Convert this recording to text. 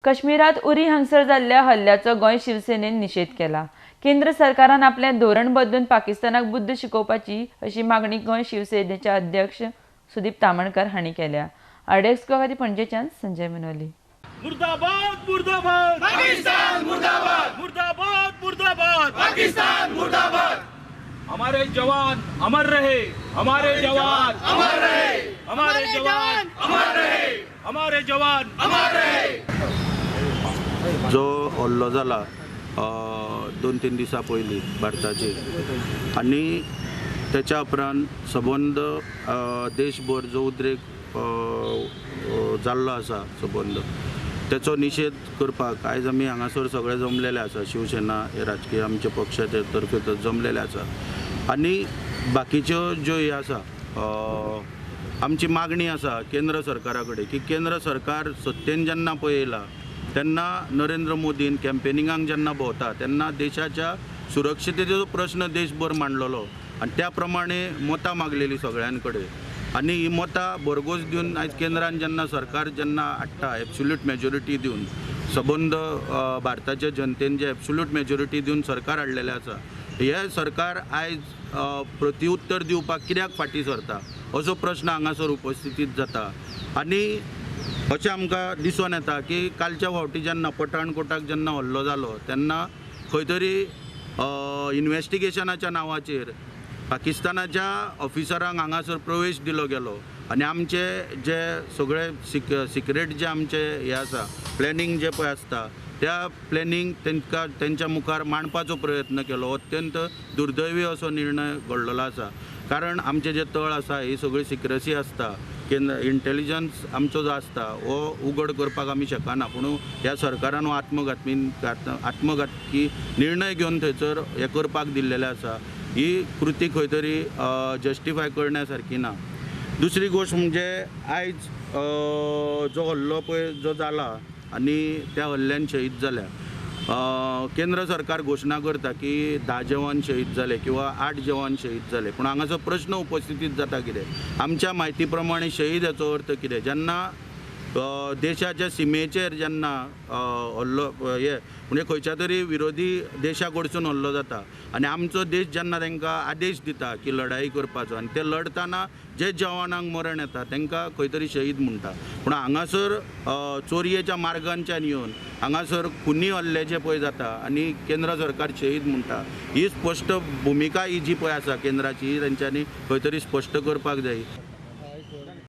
काश्मीरात उरी हांगसर जाल्ल्या हल्ल्याचो गोंय शिवसेनेन निषेध केला। केंद्र सरकारान आपले धोरण बदलून पाकिस्तानाक बुद्ध शिकोवपाची अशी मागणी गोंय शिवसेनेचे अध्यक्ष सुदीप तामणकर हांणी केल्या। आरडेस्को खातीर पणजेच्यान संजय मनोली। मुर्दाबाद मुर्दाबाद पाकिस्तान मुर्दाबाद मुर्दाबाद मुर्दाबाद पाकिस्तान मुर्दाबाद। हमारे जवान अमर रहे, हमारे जवान अमर रहे, हमारे जवान अमर रहे, हमारे जवान अमर रहे। जो हल्लो जाला 2-3 दिसां पयलीं भारताचे आनी त्याच्या उपरांत सबंद देशभर जो उद्रेक जाल्लो आसा सबंद त्याचो निषेध करपाक आयज आमी हांगासर सगळे जमलेले आसा। शिवसेना हे राजकीय आमचे पक्षाचे तर्फे जमलेले आसा आनी बाकीच्यो ज्यो हे आसा आमची मागणी आसा केंद्र सरकारा कडेन की केंद्र सरकार सत्तेन जेन्ना पळय येयला तेन्ना नरेंद्र मोदीन कॅम्पेनिंगाक जेन्ना भोंवता तेन्ना देशाच्या सुरक्षिततेचो प्रश्न देशभर मांडलेलो आनी त्या प्रमाणे मतां मागलेली सगळ्यां कडेन आनी ही मतां भरघोस दिवन आयज केंद्रान जेन्ना सरकार जेन्ना हाडटा एब्सोल्यूट मेजॉरिटी दिवन सबंद भारताच्या जनतेन जे एब्सोल्यूट मेजॉरिटी दिवन सरकार हाडलेलें आसा हे सरकार आयज प्रत्युत्तर दिवपाक कित्याक फाटीं सरता असो प्रश्न हांगासर उपस्थितीत जाता। आनी अशें आमकां दिसून येता की कालच्या फावटी जेन्ना पठाणकोटाक जेन्ना हल्लो जालो तेन्ना खंय तरी इन्वेस्टिगेशनाच्या नांवाचेर पाकिस्तानाच्या ऑफिसरांक हांगासर प्रवेश दिलो गेलो आनी आमचे जे सगळे सिक्रेट जे आमचे हे आसा प्लॅनिंग जे पळय आसता त्या प्लॅनिंग तेंच्या मुखार मांडपाचो प्रयत्न केलो। अत्यंत दुर्दैवी असो निर्णय घडलेलो आसा कारण आमचे जे तळ आसा ही सगळी सिक्रेसी आसता केंद्र इंटेलिजन्स आमचो जो आसता हो उघड करपाक आमी शकना पूण ह्या सरकारान हो आत्मघातकी निर्णय घेवन थंयसर हे करपाक दिल्लेले आसा। ही कृती खंय तरी जस्टिफाय करण्यासारकी ना। दुसरी गोष्ट म्हणजे आयज जो हल्लो पळय जो जाला आनी त्या हल्ल्यान शहीद जाल्या केंद्र सरकार घोशणा करता की 10 जवान शहीद जाले किंवा 8 जवान शहीद जाले पूण हांगाचो प्रश्न उपस्थितीत जाता कितें आमच्या म्हायती प्रमाणे शहीद हाचो अर्थ कितें जेन्ना देशाच्या सीमेचेर जेन्ना हल्लो हे म्हणजे खंयच्या तरी विरोधी देशा कडसून हल्लो जाता आनी आमचो देश जेन्ना तांकां आदेश दिता की लढाई करपाचो आनी ते लढतना जे जवानांक मरण येता तांकां खंय तरी शहीद म्हणटा पूण हांगासर चोरयेच्या मार्गांच्यान येवन हांगासर खुनी हल्ले जे पळय जाता आनी केंद्र सरकार शहीद म्हणटा ही स्पश्ट भुमिका ही जी पळय आसा केंद्राची तांच्यांनी खंय तरी स्पश्ट करपाक जाय।